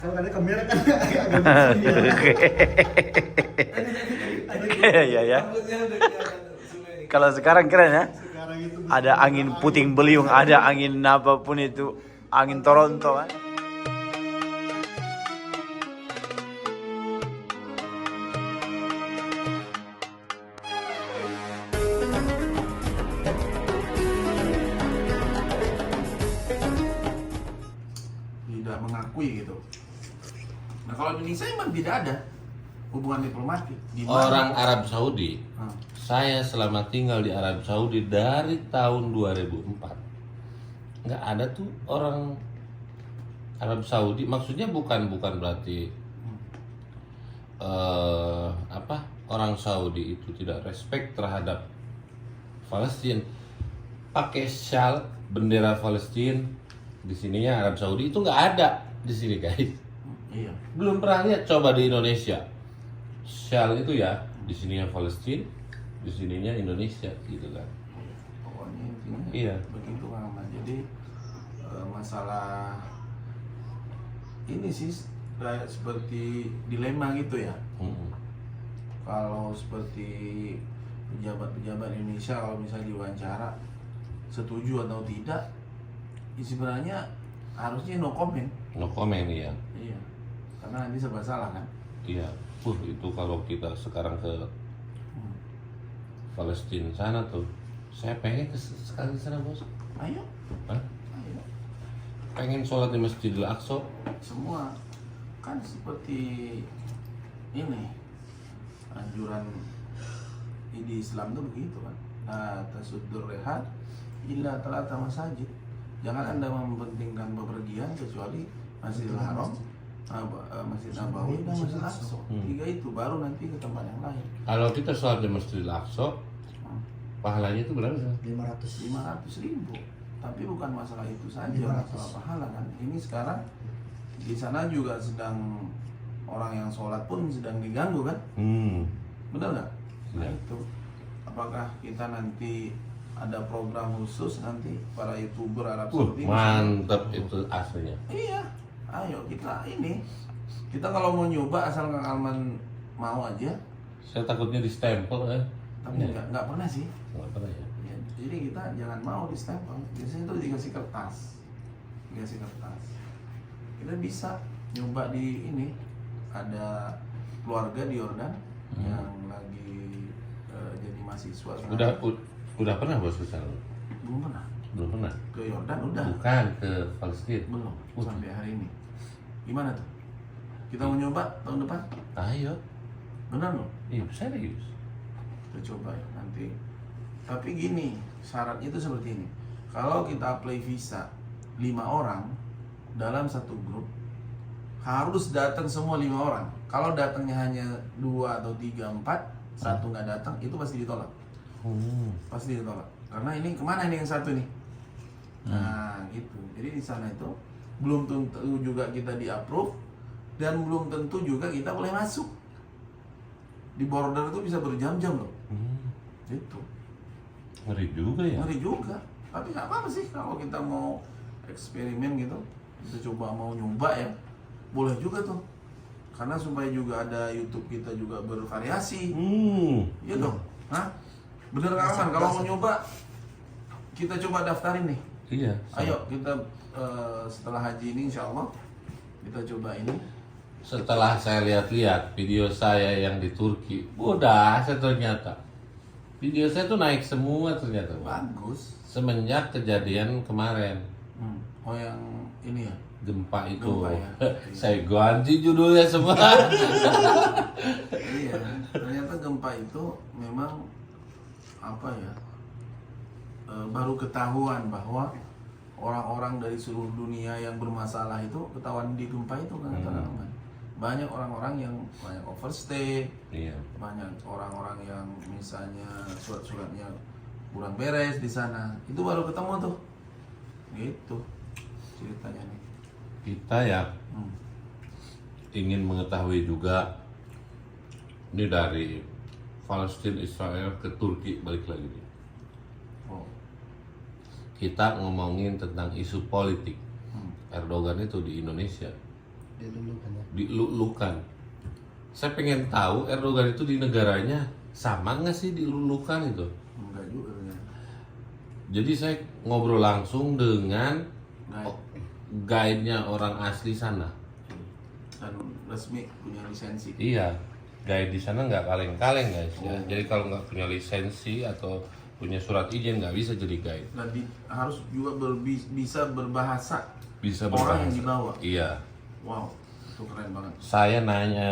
Kalau ada kamera kan agak begini ya. Iya ya. Kalau sekarang keren ya. Sekarang itu Ada angin puting beliung, ada angin apapun itu, angin Toronto kan. tidak mengakui gitu. Nah kalau Indonesia memang tidak ada hubungan diplomatik. Orang Arab Saudi, Hmm. saya selama tinggal di Arab Saudi dari tahun 2004, nggak ada tuh orang Arab Saudi. Maksudnya bukan berarti orang Saudi itu tidak respect terhadap Palestina. Pakai syal bendera Palestina di sininya Arab Saudi itu nggak ada di sini guys. Iya. Belum pernah lihat, coba di Indonesia. Syal itu ya, di sininya Palestina, di sininya Indonesia gitu kan. Pokoknya intinya Iya. begitu Muhammad. Jadi masalah ini sih kayak seperti dilema gitu ya. Kalau seperti pejabat-pejabat Indonesia kalau misalnya diwawancara setuju atau tidak, sebenarnya harusnya no comment. No comment ya. Iya. Karena nanti serba salah kan. Iya. Itu kalau kita sekarang ke Palestina sana tuh, saya pengen sekali ke sana bos. Ayo. Hah? Ayo. Pengen sholat di Masjidil Aqsa. Semua kan seperti ini anjuran di Islam tuh begitu kan. La tasuddur rihal illa talata masajid. Jangan Anda mempentingkan bepergian kecuali Masjidil Haram, Masjid Nabawi dan Masjid Aqsa. Tiga itu baru nanti ke tempat yang lain. Kalau kita sholat di Masjidil Aqsa, pahalanya itu berapa sih? 500. 500.000. Tapi bukan masalah itu saja, 500. masalah pahala kan. Ini sekarang di sana juga sedang orang yang sholat pun sedang diganggu kan. Benar nggak? Nah Ya. itu apakah kita nanti ada program khusus nanti para youtuber Arab Saudi? Mantap itu aslinya. Iya, ayo kita ini. Kita kalau mau nyoba asal Kang Alman mau aja. Saya takutnya di stempel kan. Tapi nggak pernah sih. Nggak pernah ya. Ya, jadi kita jangan mau di stempel. Biasanya itu dikasih kertas. Dikasih kertas. Kita bisa nyoba di ini. Ada keluarga di Yordan yang lagi jadi mahasiswa. Udah pernah bos ke sana? Belum pernah. Belum pernah. Ke Yordan udah. Bukan ke Palestina. Belum sampai hari ini. Gimana tuh? Kita mau nyoba tahun depan? Ayo. Benar loh. Iya serius. Kita coba ya nanti. Tapi gini, syaratnya itu seperti ini. Kalau kita apply visa 5 orang dalam satu grup, harus datang semua 5 orang. Kalau datangnya hanya 2 atau 3, 4, satu nggak datang, itu pasti ditolak. Pasti ditolak. Karena ini kemana nih yang satu nih? Nah gitu. Jadi di sana itu belum tentu juga kita di-approve dan belum tentu juga kita boleh masuk. Di border itu bisa berjam-jam loh. Gitu. Ngeri juga ya. Ngeri juga. Tapi nggak apa-apa sih kalau kita mau eksperimen gitu. Kita coba mau nyoba ya. Boleh juga tuh. Karena supaya juga ada YouTube kita juga bervariasi. Iya dong. Hah? Bener Kang Arman, kalau mau nyoba kita coba daftarin nih. Iya. Ayo kita setelah haji ini insya Allah kita coba ini. Setelah saya lihat-lihat video saya yang di Turki, udah saya ternyata video saya tuh naik semua ternyata. Bagus. Semenjak kejadian kemarin Oh yang ini ya. gempa itu, Gempa ya. saya ganti judulnya semua. Iya. Ternyata gempa itu memang apa ya? Baru ketahuan bahwa orang-orang dari seluruh dunia yang bermasalah itu ketahuan di gempa itu kan teman-teman. Banyak orang-orang yang banyak overstay, Iya. banyak orang-orang yang misalnya surat-suratnya kurang beres di sana. Itu baru ketemu tuh. Gitu ceritanya nih. Kita ya ingin mengetahui juga ini dari Palestina Israel ke Turki balik lagi nih. Oh. Kita ngomongin tentang isu politik. Erdogan itu di Indonesia dilulukan ya. dilulukan. Saya pengen tahu Erdogan itu di negaranya sama nggak sih dilulukan itu? Enggak juga ternyata. Jadi saya ngobrol langsung dengan Guide. guide-nya orang asli sana. Dan resmi punya lisensi. Iya, guide di sana nggak kaleng-kaleng guys ya. Jadi kalau nggak punya lisensi atau punya surat izin nggak bisa jadi guide. Dan harus juga bisa berbahasa Bisa orang yang berbahasa. dibawa. Iya. Wow, itu keren banget. Saya nanya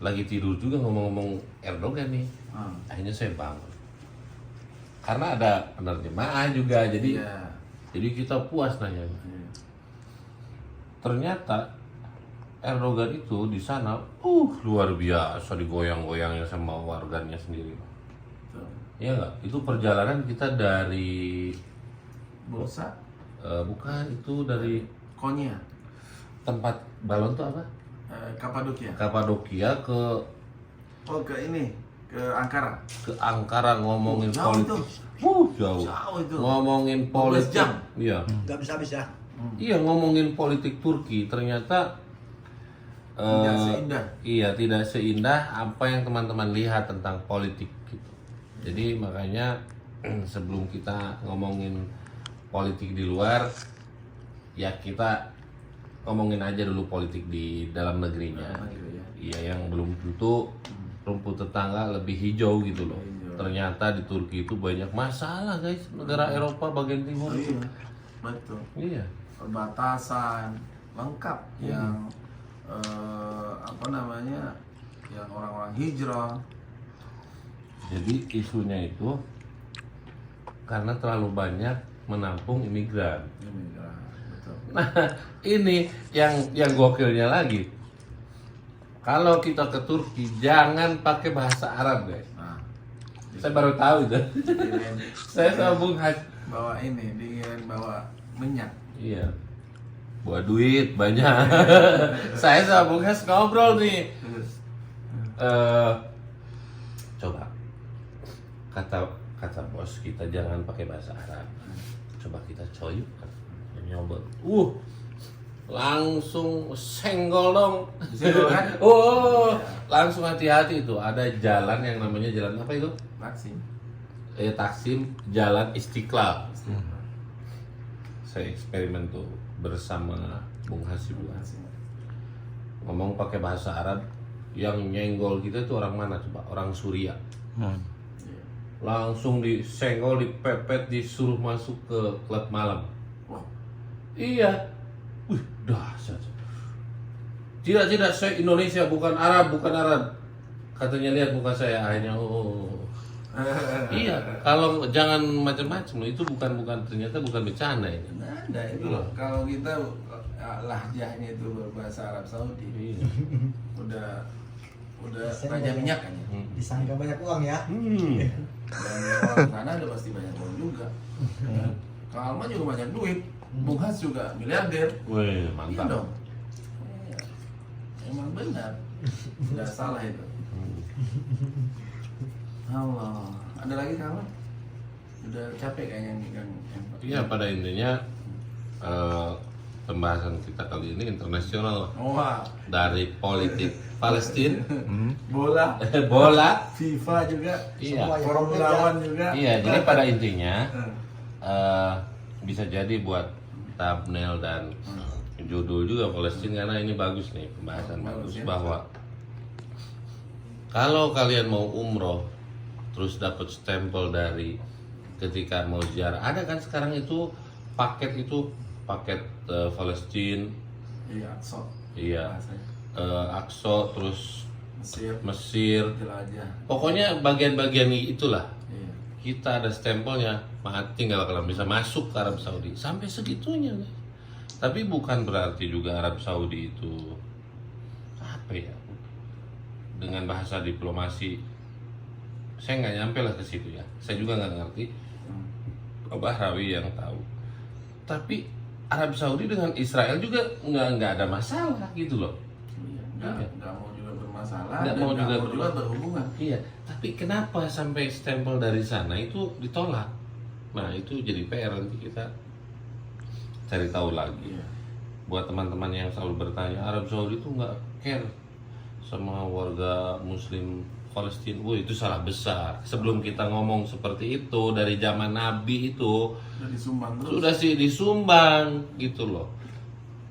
lagi tidur juga ngomong-ngomong Erdogan nih. Akhirnya saya bangun. Karena ada penerjemah juga, jadi Iya. jadi kita puas nanya. Iya. Ternyata Erdogan itu di sana, luar biasa digoyang-goyangnya sama warganya sendiri. Tuh. Iya nggak? Itu perjalanan kita dari Bursa, bukan itu dari Konya, tempat balon tuh apa? Kapadokia. Kapadokia ke Oh ke ini, ke Ankara. Ankara ngomongin Jauh politik. Jauh. Jauh itu. Ngomongin 12 politik. jam. Iya. Nggak bisa habis ya. Iya, ngomongin politik Turki ternyata Tidak seindah. iya, tidak seindah apa yang teman-teman lihat tentang politik gitu. Jadi makanya sebelum kita ngomongin politik di luar, ya kita ngomongin aja dulu politik di dalam negerinya. Iya, yang belum tentu rumput tetangga lebih hijau gitu loh. Ternyata di Turki itu banyak masalah guys, negara Eropa bagian timur. Iya, betul. Iya. Perbatasan lengkap yang apa namanya, yang orang-orang hijrah. Jadi isunya itu karena terlalu banyak menampung imigran. Betul. Nah, ini yang gokilnya lagi. Kalau kita ke Turki jangan pakai bahasa Arab, guys. Nah, Saya baru tahu itu. Saya sambung bawa ini, dengan bawa minyak. Iya. Buat duit banyak. Saya sama Bung Has ngobrol nih. Coba kata bos kita jangan pakai bahasa Arab. Coba kita coyuk nyoba. Langsung senggol dong. Senggol kan? Langsung hati-hati itu. Ada jalan yang namanya jalan apa itu? Taksim. Taksim, Jalan Istiqlal. Saya eksperimen tuh bersama Bung Hasibuan. Ngomong pakai bahasa Arab, yang nyenggol kita itu orang mana coba? Orang Suria. Langsung disenggol, dipepet, disuruh masuk ke klub malam. Wah. Iya. Dahsyat. Tidak, saya Indonesia, bukan Arab. Katanya lihat muka saya, akhirnya iya, kalau jangan macam-macam, itu bukan ternyata bukan bercanda ini. Nah, itu loh. Kalau kita lahjahnya itu berbahasa Arab Saudi, udah raja minyak kan ya. Disangka banyak uang ya. Dan orang sana ada pasti banyak uang juga. Kalau Alman juga banyak duit, Bung Has juga miliarder. Wih, Iya mantap. dong. Iya. Emang benar, nggak salah itu. Allah, ada lagi kawan? Udah capek kayaknya nih kan? Iya, pada intinya pembahasan kita kali ini internasional Wah, dari politik Palestina, bola, FIFA juga, Iya. Formula One juga. Iya, jadi pada intinya bisa jadi buat thumbnail dan judul juga Palestina, karena ini bagus nih, pembahasan bagus bahwa kalau kalian mau umroh terus dapat stempel dari ketika mau ziarah, ada kan sekarang itu paket Palestina, Iya, Aqsa. iya, Aqsa, terus Mesir, jelajah. pokoknya bagian-bagian itulah. Iya. Kita ada stempelnya, tinggal kalian bisa masuk ke Arab Saudi, sampai segitunya guys. Tapi bukan berarti juga Arab Saudi itu apa ya, dengan bahasa diplomasi, saya nggak nyampe lah ke situ ya. Saya juga nggak ngerti. Bahrawi yang tahu. Tapi Arab Saudi dengan Israel juga nggak ada masalah gitu loh. Iya. Nggak mau juga bermasalah. Nggak dan mau nggak juga berhubungan. Iya. Tapi kenapa sampai stempel dari sana itu ditolak? Nah itu jadi PR, nanti kita cari tahu lagi. Iya. buat teman-teman yang selalu bertanya Arab Saudi itu nggak care sama warga Muslim Palestina, itu salah besar. Sebelum kita ngomong seperti itu dari zaman Nabi itu Udah disumbang terus. sudah sih disumbang gitu loh.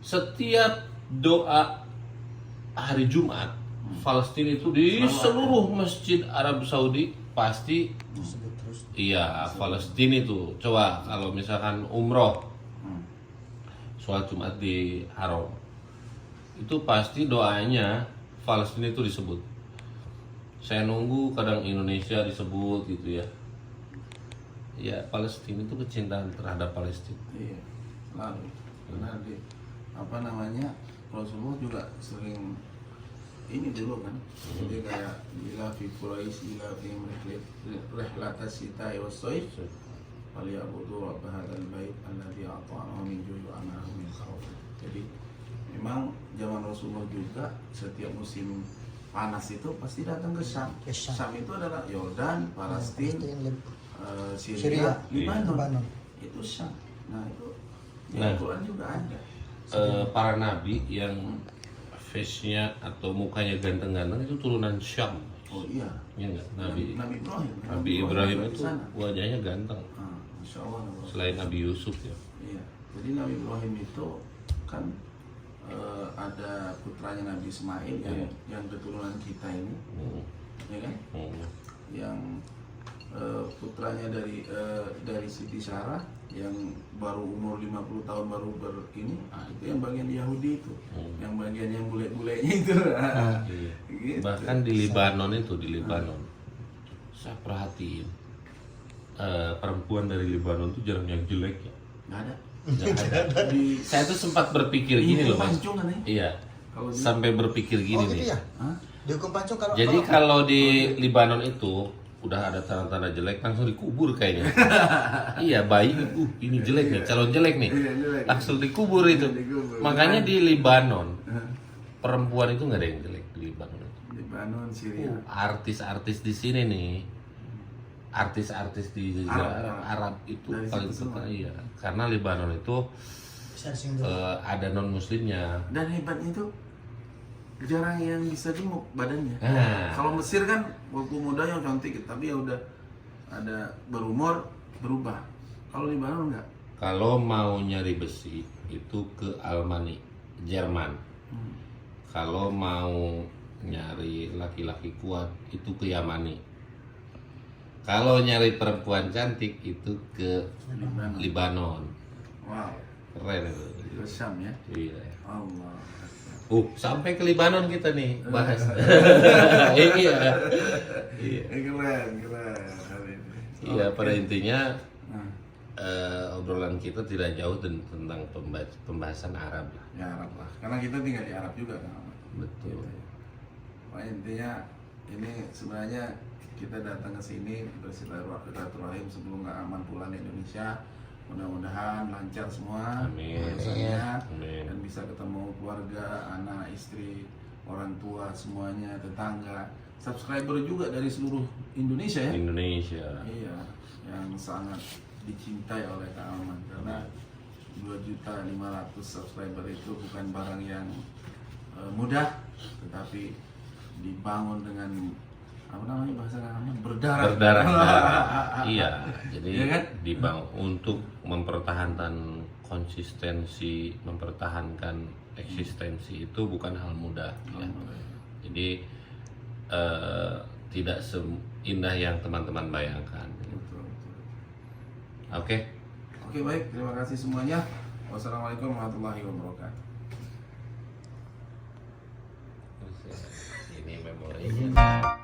Setiap doa hari Jumat Palestina itu di seluruh masjid Arab Saudi pasti Disebut terus. iya Palestina itu. Coba kalau misalkan umroh sholat Jumat di Haram itu pasti doanya Palestina itu disebut. Saya nunggu kadang Indonesia disebut gitu ya. Ya Palestina itu kecintaan terhadap Palestina. Iya, selalu. Karena di apa namanya Rasulullah juga sering ini dulu kan. Jadi kayak bila fi Quraisy ila fi rihlata sita'i was-sayf falyabudu rabb hadzal bait alladzi at'amahum min ju'in wa amanahum min khauf. Jadi memang zaman Rasulullah juga setiap musim panas itu pasti datang ke Syam. Ke Syam. Syam itu adalah Yordan, Palestina, Syria, Syria, Libanon. Lebanon. Itu Syam. Nah itu Nah. Al-Quran juga ada. Para nabi yang face-nya atau mukanya ganteng-ganteng itu turunan Syam. Oh iya. Iya enggak? Nabi Ibrahim. Nabi Ibrahim dari itu sana. wajahnya ganteng. Masya Allah. Selain Nabi Yusuf ya. Iya. Jadi Nabi Ibrahim itu kan ada putranya Nabi Ismail yang keturunan kita ini, ya kan? Yang putranya dari Siti Sarah yang baru umur 50 tahun baru itu yang bagian Yahudi itu, yang bagian yang bule-bulenya itu. Iya. Gitu. Bahkan di Libanon itu saya perhatiin perempuan dari Libanon itu jarang yang jelek ya. Nggak ada. Nggak ada. Di Saya tuh sempat berpikir gini loh Mas. Pancung kan ya? Iya. Kalau di- Sampai berpikir gini Oh gitu nih. ya? Hah? Dihukum pancung kalau Jadi kalau di Libanon itu udah ada tanda-tanda jelek langsung dikubur kayaknya. Iya, bayi ini jelek nih, calon jelek nih. Iya, jelek. Langsung dikubur itu. Dikubur. Makanya di Libanon perempuan itu nggak ada yang jelek di Libanon. Libanon, Syria. Artis-artis di sini nih, artis-artis di Jazirah Arab itu Dari paling situ semua. terkenal, iya. Karena Libanon itu bisa disinggung. ada non muslimnya. Dan hebatnya itu jarang yang bisa gemuk badannya. Nah. Kalau Mesir kan waktu muda yang cantik, tapi ya udah ada berumur berubah. Kalau Libanon enggak. Kalau mau nyari besi itu ke Almani, Jerman. Kalau mau nyari laki-laki kuat itu ke Yamani. Kalau nyari perempuan cantik itu ke Libanon. Wow, Keren itu. itu Syam ya. Iya. Allah. Sampai ke Libanon kita nih bahas. Iya. Iya. Keren hari ini. Iya, pada intinya Nah, obrolan kita tidak jauh tentang pembahasan Arab lah. ya Arab lah. Karena kita tinggal di Arab juga kan. Betul. Nah, intinya ini sebenarnya kita datang ke sini bersilaturahim sebelum nggak aman pulang di Indonesia. Mudah-mudahan lancar semua Amin. urusannya, Amin. dan bisa ketemu keluarga, anak, istri, orang tua, semuanya, tetangga, subscriber juga dari seluruh Indonesia ya. Indonesia. Iya, yang sangat dicintai oleh Kak Alman karena 2.500.000 subscriber itu bukan barang yang mudah, tetapi dibangun dengan apa namanya bahasa Kak Alman, berdarah. Iya, jadi Iya kan? untuk mempertahankan konsistensi, mempertahankan eksistensi itu bukan hal mudah. Ya. Jadi tidak seindah yang teman-teman bayangkan. Betul, betul. Oke. Oke, baik, terima kasih semuanya. Wassalamualaikum warahmatullahi wabarakatuh. Ini memorinya.